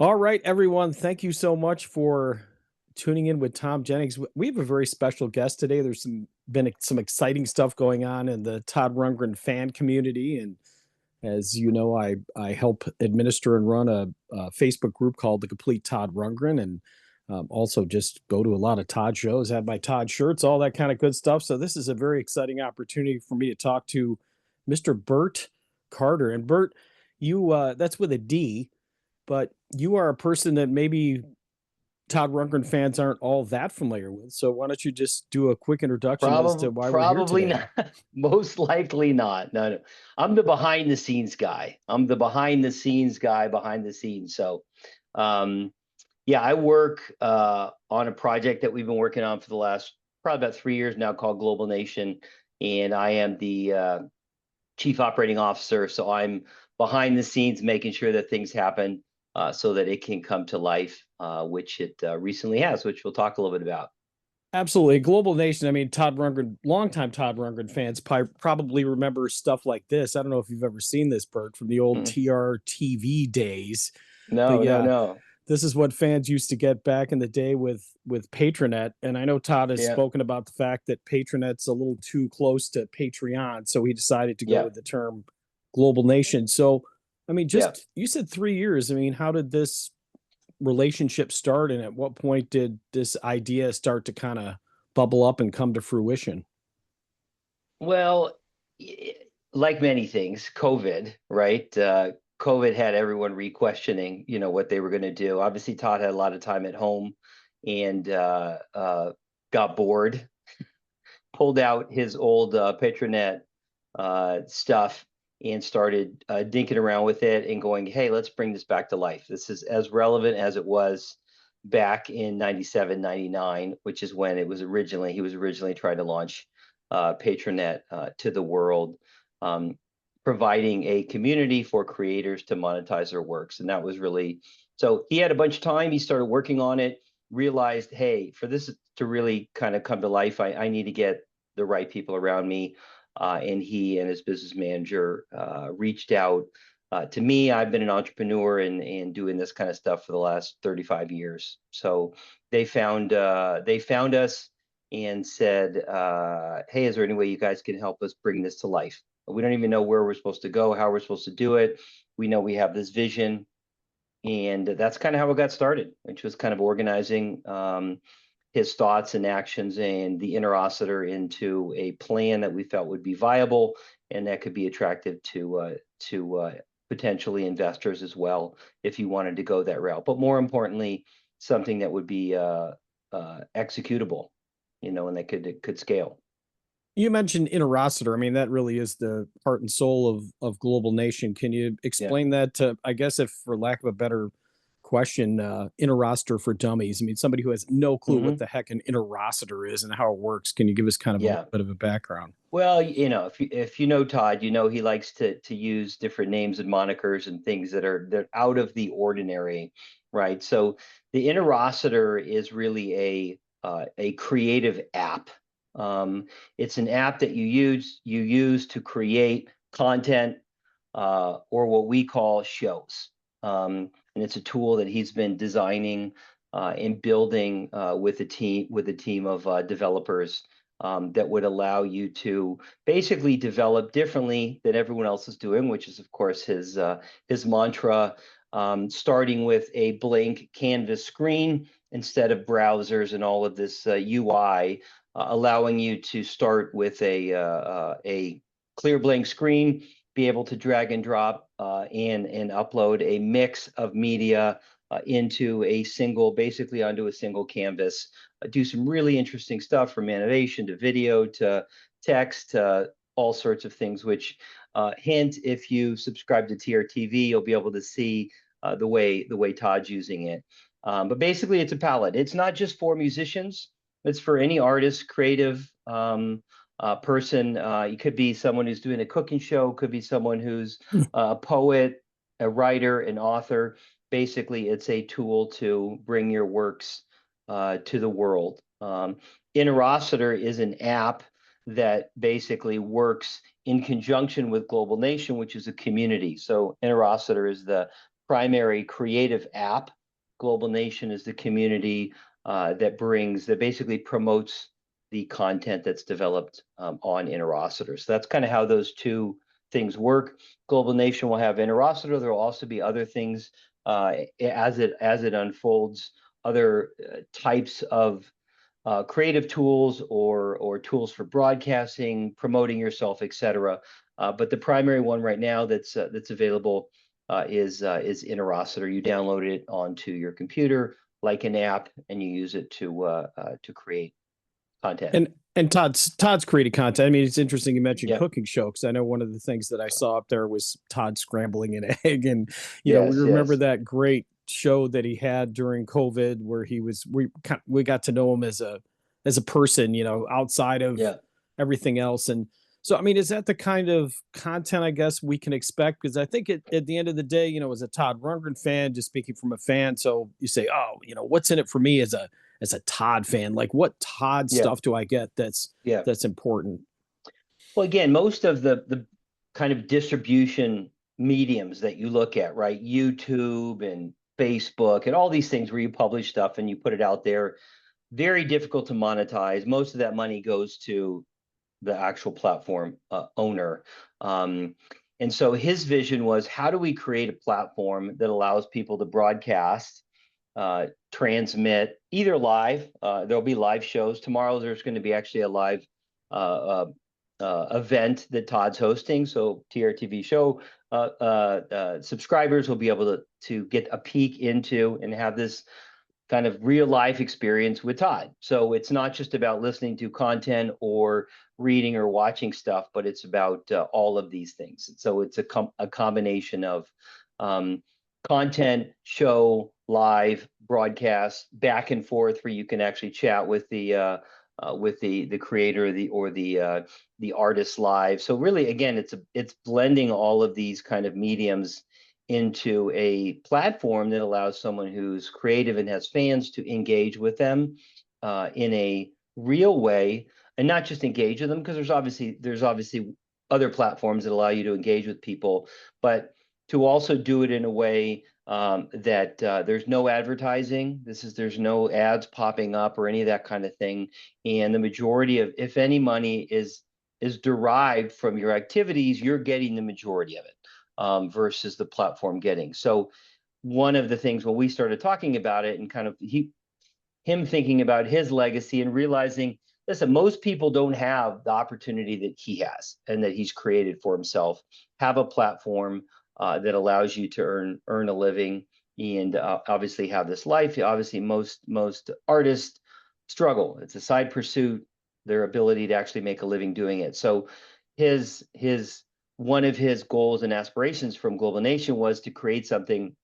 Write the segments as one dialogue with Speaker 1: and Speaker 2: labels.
Speaker 1: All right, everyone. Thank you so much for tuning in with Tom Jennings. We have a very special guest today. There's been some exciting stuff going on in the Todd Rundgren fan community, and as you know, I help administer and run a Facebook group called the Complete Todd Rundgren, and also just go to a lot of Todd shows, have my Todd shirts, all that kind of good stuff. So this is a very exciting opportunity for me to talk to Mr. Bert Carder. And Bert, you that's with a D, but you are a person that maybe Todd Rundgren fans aren't all that familiar with. So why don't you just do a quick introduction as to why we're here
Speaker 2: Probably
Speaker 1: today?
Speaker 2: not. Most likely not. No, no. I'm the behind the scenes guy. I'm the behind the scenes guy behind the scenes. Um, yeah, I work on a project that we've been working on for the last probably about 3 years now called GlobalNation, and I am the chief operating officer. So I'm behind the scenes making sure that things happen so that it can come to life, which it recently has, which we'll talk a little bit about.
Speaker 1: Absolutely. Global Nation. I mean, Todd Rundgren, longtime Todd Rundgren fans probably remember stuff like this. I don't know if you've ever seen this, Bert, from the old
Speaker 2: Mm.
Speaker 1: TRTV days. But
Speaker 2: No, no,
Speaker 1: yeah,
Speaker 2: no.
Speaker 1: this is what fans used to get back in the day with PatroNet. And I know Todd has
Speaker 2: Yeah,
Speaker 1: spoken about the fact that PatroNet's a little too close to Patreon, so he decided to go
Speaker 2: yeah,
Speaker 1: with the term Global Nation. So, I mean,
Speaker 2: yeah.
Speaker 1: just you said 3 years. I mean, how did this relationship start, and at what point did this idea start to kind of bubble up and come to fruition?
Speaker 2: Well, like many things, COVID, right? COVID had everyone re-questioning, what they were going to do. Obviously, Todd had a lot of time at home and got bored, pulled out his old PatroNet stuff and started dinking around with it and going, hey, let's bring this back to life. This is as relevant as it was back in 97, 99, which is when he was originally trying to launch PatroNet to the world, um, providing a community for creators to monetize their works. And that was really, so he had a bunch of time. He started working on it, realized, hey, for this to really kind of come to life, I need to get the right people around me. And he and his business manager reached out to me. I've been an entrepreneur and doing this kind of stuff for the last 35 years. So they found us and said, "Hey, is there any way you guys can help us bring this to life? We don't even know where we're supposed to go, how we're supposed to do it. We know we have this vision." And that's kind of how it got started, which was kind of organizing his thoughts and actions and the Interositor into a plan that we felt would be viable and that could be attractive to potentially investors as well if you wanted to go that route. But more importantly, something that would be executable, and that could scale.
Speaker 1: You mentioned Interositor. I mean, that really is the heart and soul of Global Nation. Can you
Speaker 2: Yeah.
Speaker 1: explain that to, I guess, if for lack of a better question, Interositor for dummies? I mean, somebody who has no clue what
Speaker 2: Hmm.
Speaker 1: the heck an Interositor is and how it works. Can you give us kind of a little
Speaker 2: Yeah.
Speaker 1: bit of a background?
Speaker 2: Well, if you know Todd, he likes to use different names and monikers and things that are out of the ordinary, right? So the Interocitor is really a creative app. It's an app that you use to create content or what we call shows. And it's a tool that he's been designing and building with a team of developers that would allow you to basically develop differently than everyone else is doing, which is of course his mantra. Starting with a blank canvas screen instead of browsers and all of this UI, allowing you to start with a clear blank screen, be able to drag and drop and upload a mix of media basically onto a single canvas, do some really interesting stuff from animation to video to text to all sorts of things, which hint, if you subscribe to TRTV, you'll be able to see the way Todd's using it. But basically, it's a palette. It's not just for musicians. It's for any artist, creative person. It could be someone who's doing a cooking show, could be someone who's a poet, a writer, an author. Basically, it's a tool to bring your works to the world. Interocitor is an app that basically works in conjunction with GlobalNation, which is a community. So Interocitor is the primary creative app. GlobalNation is the community that basically promotes the content that's developed on Interositor. So that's kind of how those two things work. GlobalNation will have Interositor. There will also be other things as it unfolds, other types of creative tools or tools for broadcasting, promoting yourself, etc. But the primary one right now that's available is Interositor. You download it onto your computer like an app, and you use it to create content.
Speaker 1: And Todd's created content. I mean, it's interesting you mentioned
Speaker 2: Yeah.
Speaker 1: cooking show, because I know one of the things that I saw up there was Todd scrambling an egg, and we
Speaker 2: Yes.
Speaker 1: remember
Speaker 2: Yes.
Speaker 1: that great show that he had during COVID, where we got to know him as a person, outside of
Speaker 2: Yeah.
Speaker 1: everything else. And so, I mean, is that the kind of content I guess we can expect? Because I think at the end of the day, as a Todd Rundgren fan, just speaking from a fan, so you say, oh, what's in it for me as a Todd fan? Like, what Todd
Speaker 2: Yeah.
Speaker 1: stuff do I get
Speaker 2: Yeah.
Speaker 1: that's important?
Speaker 2: Well, again, most of the kind of distribution mediums that you look at, right? YouTube and Facebook and all these things where you publish stuff and you put it out there, very difficult to monetize. Most of that money goes to the actual platform owner. And so his vision was, how do we create a platform that allows people to broadcast, transmit either live? There'll be live shows. Tomorrow there's going to be actually a live event that Todd's hosting. So TRTV show subscribers will be able to get a peek into and have this kind of real life experience with Todd. So it's not just about listening to content or reading or watching stuff, but it's about all of these things. So it's a combination of content, show, live, broadcast, back and forth, where you can actually chat with the creator or the artist live. So really, again, it's blending all of these kind of mediums into a platform that allows someone who's creative and has fans to engage with them in a real way, and not just engage with them, because there's obviously other platforms that allow you to engage with people, but to also do it in a way that there's no advertising. There's no ads popping up or any of that kind of thing, and the majority of, if any, money is derived from your activities, you're getting the majority of it versus the platform getting. So one of the things when we started talking about it, and kind of him thinking about his legacy and realizing, listen, most people don't have the opportunity that he has and that he's created for himself, have a platform that allows you to earn a living and obviously have this life. Obviously, most artists struggle. It's a side pursuit, their ability to actually make a living doing it. So his one of his goals and aspirations from GlobalNation was to create something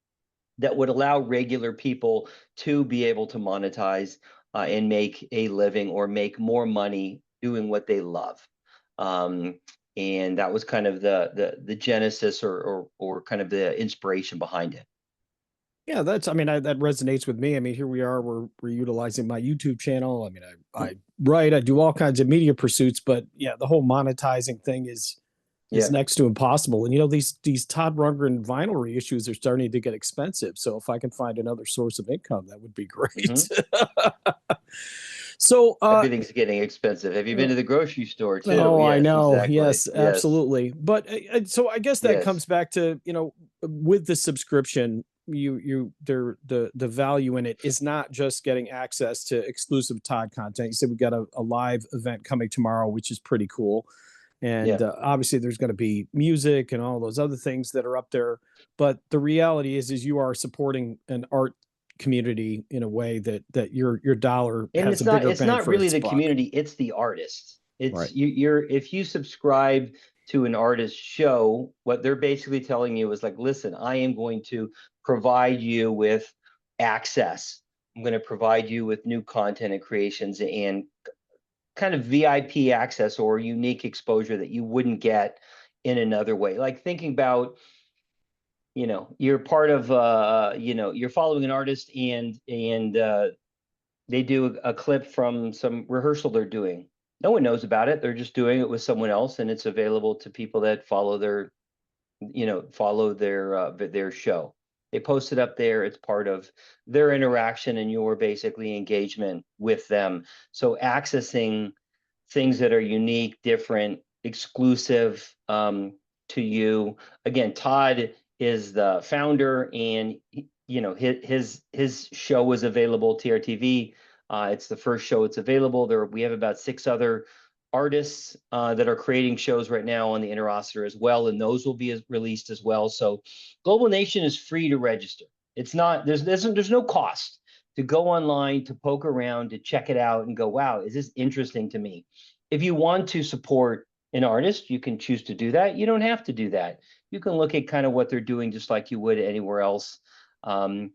Speaker 2: that would allow regular people to be able to monetize and make a living or make more money doing what they love. And that was kind of the genesis or kind of the inspiration behind it.
Speaker 1: Yeah, I mean, that resonates with me. I mean, here we are, we're utilizing my YouTube channel. I mean, I write, I do all kinds of media pursuits, but yeah, the whole monetizing thing is
Speaker 2: Yeah.
Speaker 1: next to impossible. And these Todd Rundgren vinyl reissues are starting to get expensive. So if I can find another source of income, that would be great. So
Speaker 2: Everything's getting expensive. Have you been to the grocery store too?
Speaker 1: oh, I
Speaker 2: Yes,
Speaker 1: know.
Speaker 2: exactly.
Speaker 1: Yes,
Speaker 2: Yes.
Speaker 1: absolutely. But so I guess that
Speaker 2: Yes.
Speaker 1: comes back to, with the subscription, the value in it is not just getting access to exclusive Todd content. You said we got a live event coming tomorrow, which is pretty cool. And
Speaker 2: Yeah.
Speaker 1: obviously there's going to be music and all those other things that are up there. But the reality is you are supporting an art community in a way that your dollar
Speaker 2: And
Speaker 1: has
Speaker 2: it's
Speaker 1: a
Speaker 2: not
Speaker 1: bigger
Speaker 2: it's
Speaker 1: bang
Speaker 2: not
Speaker 1: for
Speaker 2: really
Speaker 1: its
Speaker 2: the
Speaker 1: buck.
Speaker 2: community, it's the artist.
Speaker 1: Right.
Speaker 2: It's you're if you subscribe to an artist show, what they're basically telling you is like, listen, I am going to provide you with access. I'm going to provide you with new content and creations and kind of VIP access or unique exposure that you wouldn't get in another way. Like thinking about, you're part of you're following an artist and they do a clip from some rehearsal they're doing. No one knows about it. They're just doing it with someone else, and it's available to people that follow their show. They post it up there. It's part of their interaction and your basically engagement with them. So accessing things that are unique, different, exclusive to you. Again, Todd is the founder, and his show is available TRTV. It's the first show it's available. We have about 6 other artists that are creating shows right now on the Interositor as well, and those will be released as well. So GlobalNation is free to register. It's not, there's no cost to go online, to poke around, to check it out and go, wow, is this interesting to me? If you want to support an artist, you can choose to do that. You don't have to do that. You can look at kind of what they're doing just like you would anywhere else, and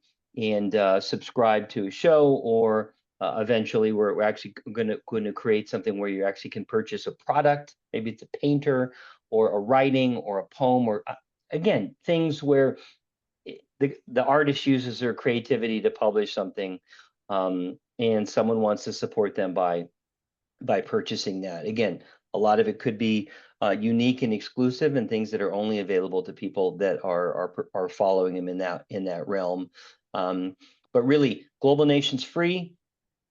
Speaker 2: subscribe to a show, or eventually we're actually going to create something where you actually can purchase a product. Maybe it's a painter or a writing or a poem, or again, things where the artist uses their creativity to publish something, and someone wants to support them by purchasing that. Again, a lot of it could be unique and exclusive, and things that are only available to people that are following him in that realm. But really, GlobalNation's free.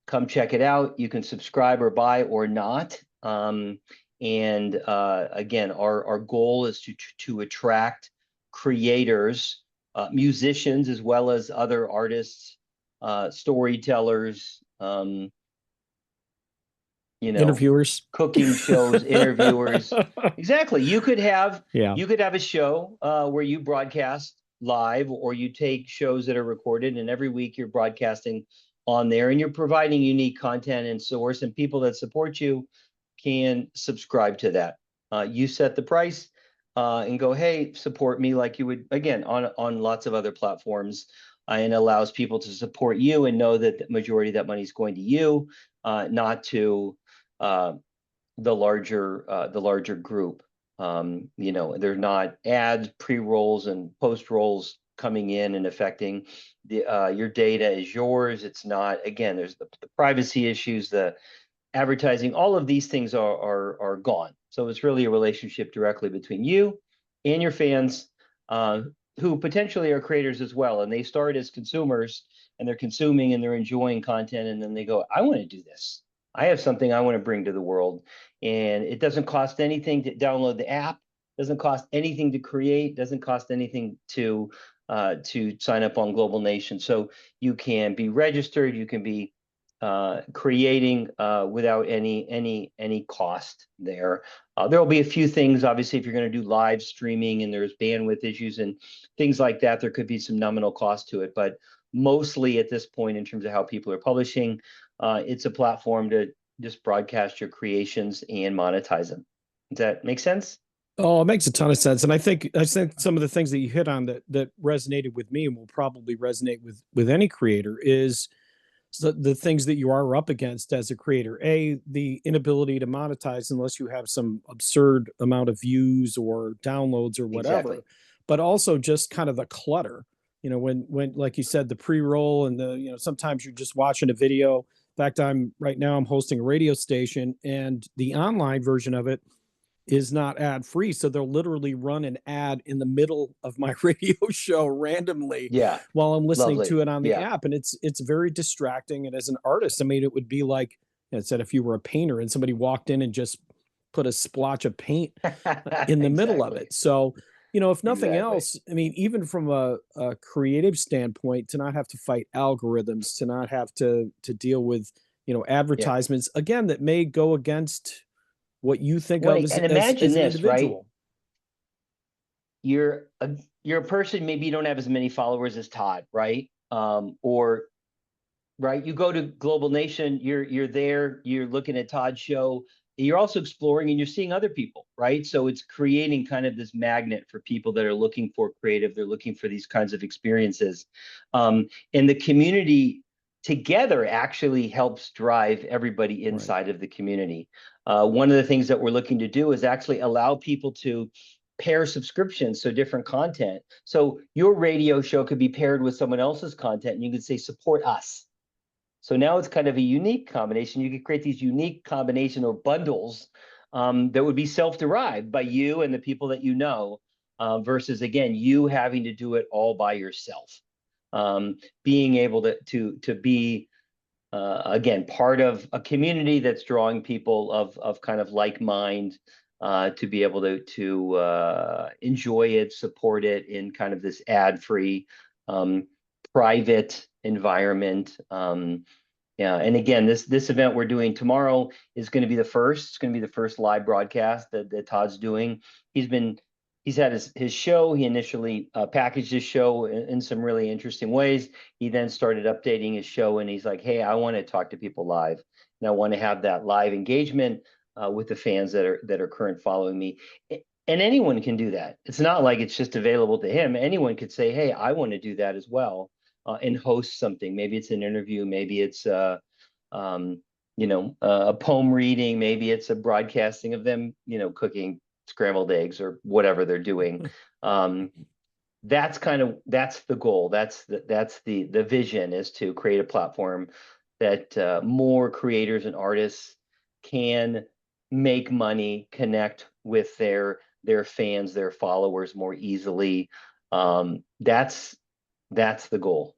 Speaker 2: Come check it out. You can subscribe or buy or not. And again, our goal is to attract creators, musicians, as well as other artists, storytellers,
Speaker 1: Interviewers.
Speaker 2: cooking shows, interviewers. Exactly.
Speaker 1: Yeah.
Speaker 2: You could have a show where you broadcast live, or you take shows that are recorded, and every week you're broadcasting on there, and you're providing unique content and source, and people that support you can subscribe to that. You set the price and go, hey, support me, like you would, again, on lots of other platforms. And allows people to support you and know that the majority of that money is going to you, not to the larger group. They're not ads, pre-rolls, and post-rolls coming in and affecting your data is yours. It's not, again, there's the privacy issues, the advertising, all of these things are gone. So it's really a relationship directly between you and your fans, who potentially are creators as well. And they start as consumers, and they're consuming and they're enjoying content. And then they go, I want to do this. I have something I want to bring to the world. And it doesn't cost anything to download the app, doesn't cost anything to create, doesn't cost anything to sign up on GlobalNation. So you can be registered, you can be creating without any cost there. There will be a few things, obviously, if you're going to do live streaming and there's bandwidth issues and things like that, there could be some nominal cost to it. But mostly at this point, in terms of how people are publishing, it's a platform to just broadcast your creations and monetize them. Does that make sense?
Speaker 1: Oh, it makes a ton of sense. And I think some of the things that you hit on that resonated with me and will probably resonate with any creator is the things that you are up against as a creator. The inability to monetize unless you have some absurd amount of views or downloads or whatever.
Speaker 2: Exactly.
Speaker 1: But also just kind of the clutter. When like you said, the pre-roll and sometimes you're just watching a video. In fact, right now I'm hosting a radio station, and the online version of it is not ad free. So they'll literally run an ad in the middle of my radio show randomly
Speaker 2: Yeah.
Speaker 1: while I'm listening
Speaker 2: Lovely.
Speaker 1: to it on the
Speaker 2: Yeah.
Speaker 1: app. And it's very distracting. And as an artist, I mean, it would be like it said, if you were a painter and somebody walked in and just put a splotch of paint in the middle of
Speaker 2: Exactly.
Speaker 1: it. So, if nothing
Speaker 2: Exactly.
Speaker 1: else, I mean, even from a creative standpoint, to not have to fight algorithms, to not have to deal with,
Speaker 2: Yeah.
Speaker 1: advertisements again that may go against what you think
Speaker 2: Well,
Speaker 1: of as
Speaker 2: and
Speaker 1: as
Speaker 2: imagine
Speaker 1: as an
Speaker 2: this, right?
Speaker 1: individual.
Speaker 2: You're a person, maybe you don't have as many followers as Todd, right? Or right, you go to GlobalNation, you're there, you're looking at Todd's show, you're also exploring and you're seeing other people, right? So it's creating kind of this magnet for people that are looking for creative, they're looking for these kinds of experiences. And the community together actually helps drive everybody
Speaker 1: Right.
Speaker 2: inside of the community. One of the things that we're looking to do is actually allow people to pair subscriptions, so different content. So your radio show could be paired with someone else's content, and you could say, support us. So now it's kind of a unique combination. You could create these unique combination or bundles that would be self-derived by you and the people that you know. versus again you having to do it all by yourself. Being able to be again part of a community that's drawing people of kind of like mind, to be able to enjoy it, support it in kind of this ad-free, um, private environment. Yeah, and again, this event we're doing tomorrow is going to be the first. It's going to be the first live broadcast that Todd's doing. He's had his show. He initially packaged his show in some really interesting ways. He then started updating his show, and he's like, "Hey, I want to talk to people live, and I want to have that live engagement with the fans that are current following me." And anyone can do that. It's not like it's just available to him. Anyone could say, "Hey, I want to do that as well." And host something. Maybe it's an interview, maybe it's um, a poem reading, maybe it's a broadcasting of them, cooking scrambled eggs or whatever they're doing. Um, that's the goal. That's the vision, is to create a platform that more creators and artists can make money, connect with their fans, their followers more easily. That's the goal.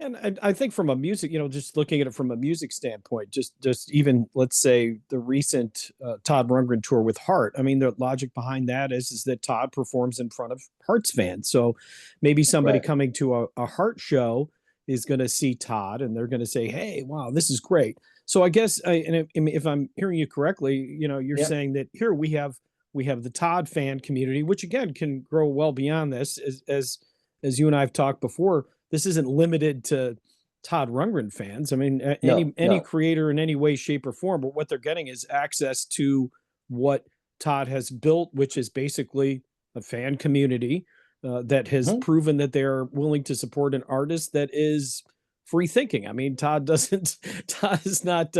Speaker 1: And I think from a music, just looking at it from a music standpoint, just even let's say the recent Todd Rundgren tour with Heart. I mean, the logic behind that is that Todd performs in front of Hearts fans. So maybe somebody
Speaker 2: Right.
Speaker 1: coming to a Heart show is going to see Todd and they're going to say, "Hey, wow, this is great." So I guess, and if I'm hearing you correctly, you're
Speaker 2: Yeah.
Speaker 1: saying that here we have the Todd fan community, which again can grow well beyond this, as you and I've talked before. This isn't limited to Todd Rundgren fans. I mean,
Speaker 2: No,
Speaker 1: any
Speaker 2: no.
Speaker 1: creator in any way, shape, or form. But what they're getting is access to what Todd has built, which is basically a fan community that has
Speaker 2: Mhm.
Speaker 1: proven that they're willing to support an artist that is free thinking. I mean, Todd doesn't. Todd is not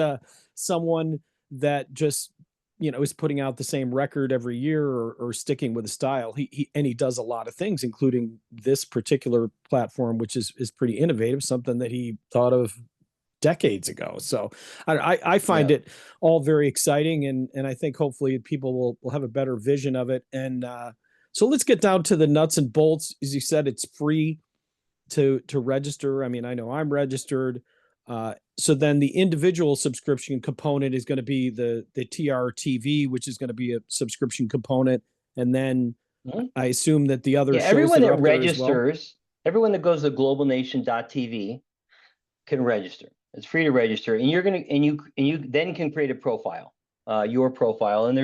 Speaker 1: someone that just is putting out the same record every year, or sticking with a style. He does a lot of things, including this particular platform, which is pretty innovative, something that he thought of decades ago. So I find
Speaker 2: Yeah.
Speaker 1: it all very exciting, and I think hopefully people will have a better vision of it. And so let's get down to the nuts and bolts. As you said, it's free to register. I mean, I know I'm registered. So then the individual subscription component is going to be the TRTV, which is going to be a subscription component, and then
Speaker 2: Mhm.
Speaker 1: I assume that the other
Speaker 2: Yeah,
Speaker 1: shows
Speaker 2: everyone
Speaker 1: that are
Speaker 2: that
Speaker 1: up there as well.
Speaker 2: registers, everyone that goes to globalnation.tv can register. It's free to register, and you then can create a profile, your profile, and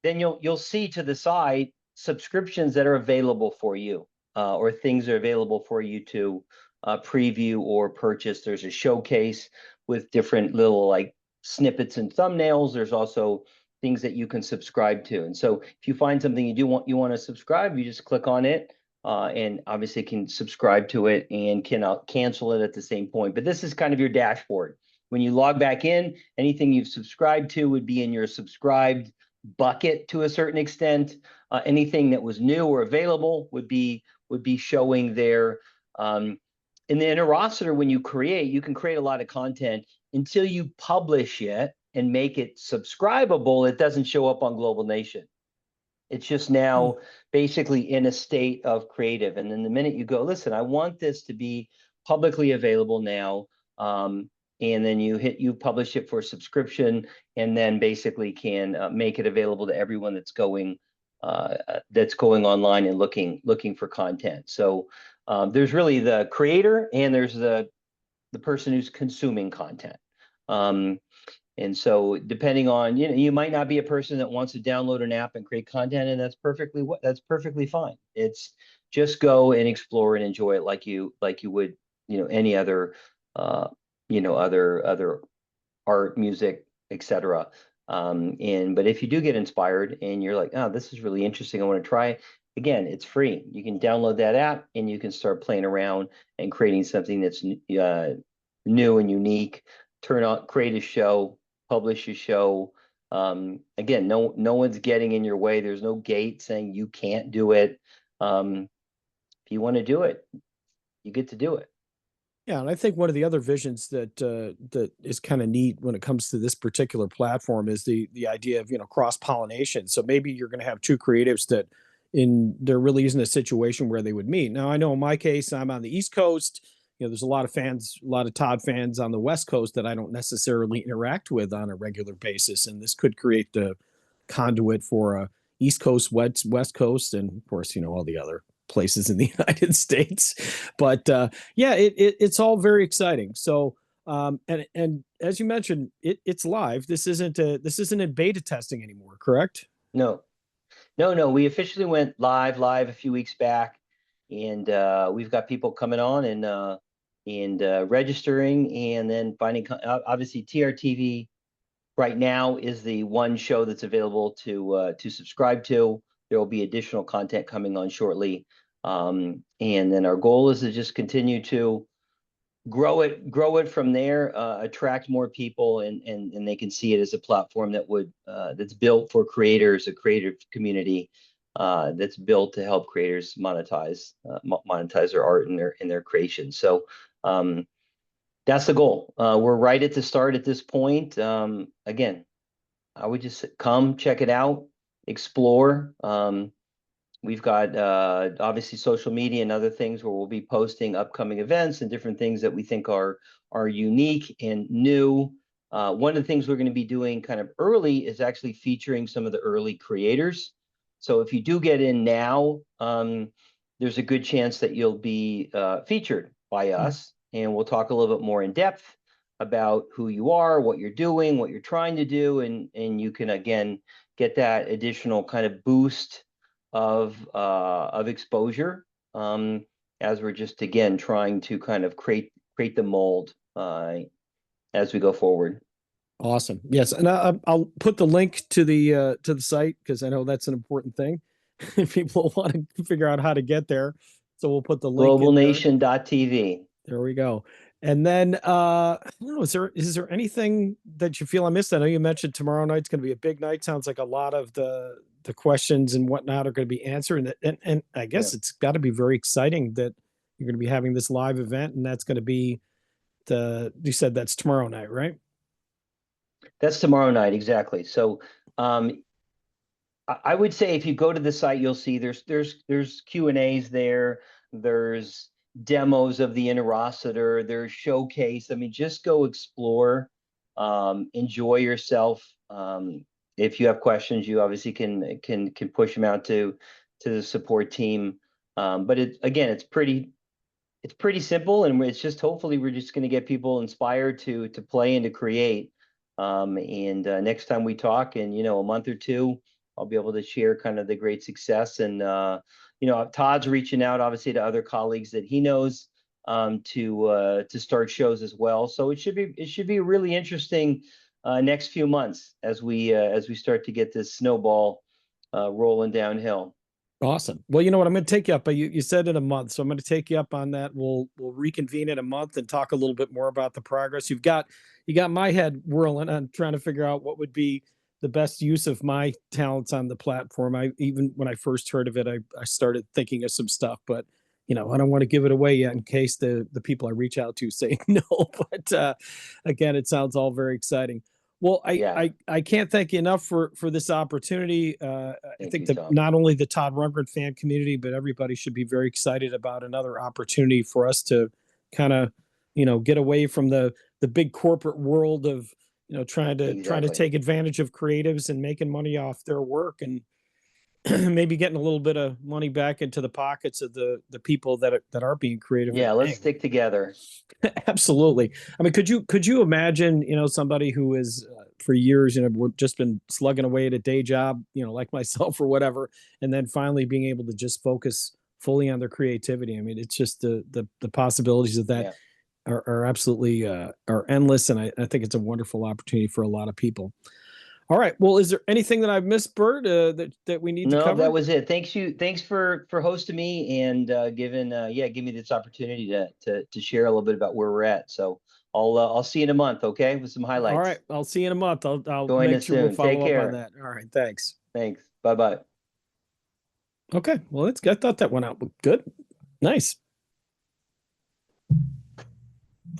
Speaker 2: then you'll see to the side subscriptions that are available for you, or things that are available for you to preview or purchase. There's a showcase with different little like snippets and thumbnails. There's also things that you can subscribe to, and so if you find something you want to subscribe, you just click on it, and obviously can subscribe to it and can cancel it at the same point. But this is kind of your dashboard. When you log back in, anything you've subscribed to would be in your subscribed bucket to a certain extent. Anything that was new or available would be showing there. Um, in the Interositor, when you can create a lot of content until you publish it and make it subscribable. It doesn't show up on GlobalNation. It's just
Speaker 1: Hmm.
Speaker 2: now basically in a state of creative. And then the minute you go, listen, I want this to be publicly available now. And then you publish it for subscription, and then basically can make it available to everyone that's going online and looking for content. So there's really the creator, and there's the person who's consuming content. Um, and so depending on, you might not be a person that wants to download an app and create content, and that's perfectly fine. It's just go and explore and enjoy it like you would, any other other art, music, etc. And but if you do get inspired and you're like, oh, this is really interesting, I want to try it. Again, it's free. You can download that app and you can start playing around and creating something that's new and unique. Create a show, publish a show. Again, no one's getting in your way. There's no gate saying you can't do it. If you want to do it, you get to do it.
Speaker 1: Yeah, and I think one of the other visions that is kind of neat when it comes to this particular platform is the idea of cross pollination. So maybe you're going to have two creatives that there really isn't a situation where they would meet. Now, I know in my case, I'm on the East Coast. There's a lot of fans, a lot of Todd fans on the West Coast that I don't necessarily interact with on a regular basis, and this could create the conduit for a East Coast, West Coast, and of course, all the other places in the United States. But yeah, it's all very exciting. So and as you mentioned, it's live. This isn't in beta testing anymore, correct?
Speaker 2: No, no. We officially went live a few weeks back, and we've got people coming on and registering, and then finding. Obviously, TRTV right now is the one show that's available to subscribe to. There will be additional content coming on shortly, and then our goal is to just continue to grow it from there, attract more people, and they can see it as a platform that's built for creators, a creative community that's built to help creators monetize their art and their creation. So that's the goal. We're right at the start at this point. Again, I would just come check it out, explore. We've got obviously social media and other things where we'll be posting upcoming events and different things that we think are unique and new. One of the things we're going to be doing kind of early is actually featuring some of the early creators. So if you do get in now, there's a good chance that you'll be featured by us, and we'll talk a little bit more in depth about who you are, what you're doing, what you're trying to do, and you can again get that additional kind of boost of exposure, as we're just again trying to kind of create the mold as we go forward.
Speaker 1: Awesome. Yes, and I'll put the link to the site because I know that's an important thing. People want to figure out how to get there, so we'll put the link in there.
Speaker 2: GlobalNation.tv.
Speaker 1: There we go. And then I don't know, is there anything that you feel I missed? I know you mentioned tomorrow night's going to be a big night. Sounds like a lot of the questions and whatnot are going to be answered, and I guess
Speaker 2: Yeah.
Speaker 1: it's got to be very exciting that you're going to be having this live event, and that's going to be you said that's tomorrow night, right?
Speaker 2: That's tomorrow night, exactly. So I would say if you go to the site, you'll see there's Q&As there. There's demos of the Interositor. There's showcase. I mean, just go explore, enjoy yourself. If you have questions, you obviously can push them out to the support team. But it's pretty simple, and it's just hopefully we're just going to get people inspired to play and to create. And next time we talk in a month or two, I'll be able to share kind of the great success. And Todd's reaching out obviously to other colleagues that he knows, to start shows as well. So it should be a really interesting next few months as we start to get this snowball rolling downhill.
Speaker 1: Awesome. Well, you know what? I'm going to take you up, but you said in a month, so I'm going to take you up on that. We'll reconvene in a month and talk a little bit more about the progress. You got my head whirling on trying to figure out what would be the best use of my talents on the platform. Even when I first heard of it, I started thinking of some stuff, but I don't want to give it away yet in case the people I reach out to say no. But again, it sounds all very exciting. Well,
Speaker 2: Yeah.
Speaker 1: I can't thank you enough for this opportunity. I
Speaker 2: Thank
Speaker 1: think
Speaker 2: you,
Speaker 1: that
Speaker 2: Thom.
Speaker 1: not only the Todd Rundgren fan community, but everybody should be very excited about another opportunity for us to kind of, get away from the big corporate world of, trying to
Speaker 2: Exactly.
Speaker 1: take advantage of creatives and making money off their work, and maybe getting a little bit of money back into the pockets of the people that are being creative and
Speaker 2: Yeah, let's
Speaker 1: paying.
Speaker 2: stick together.
Speaker 1: Absolutely. I mean, could you imagine, somebody who is for years, just been slugging away at a day job, like myself or whatever, and then finally being able to just focus fully on their creativity. I mean, it's just the possibilities of that
Speaker 2: Yeah.
Speaker 1: are absolutely are endless, and I think it's a wonderful opportunity for a lot of people. All right. Well, is there anything that I've missed, Bert, that we need to
Speaker 2: No, that
Speaker 1: cover?
Speaker 2: was it. Thanks for hosting me and give me this opportunity to share a little bit about where we're at. So I'll see you in a month, okay, with some
Speaker 1: All right.
Speaker 2: highlights.
Speaker 1: I'll see you in a month. I'll
Speaker 2: Join
Speaker 1: make
Speaker 2: us
Speaker 1: sure we'll
Speaker 2: soon. Take
Speaker 1: follow up on
Speaker 2: care.
Speaker 1: that. All right. Thanks.
Speaker 2: Thanks. Bye bye.
Speaker 1: Okay. Well, that's good. I thought that went out good. Nice.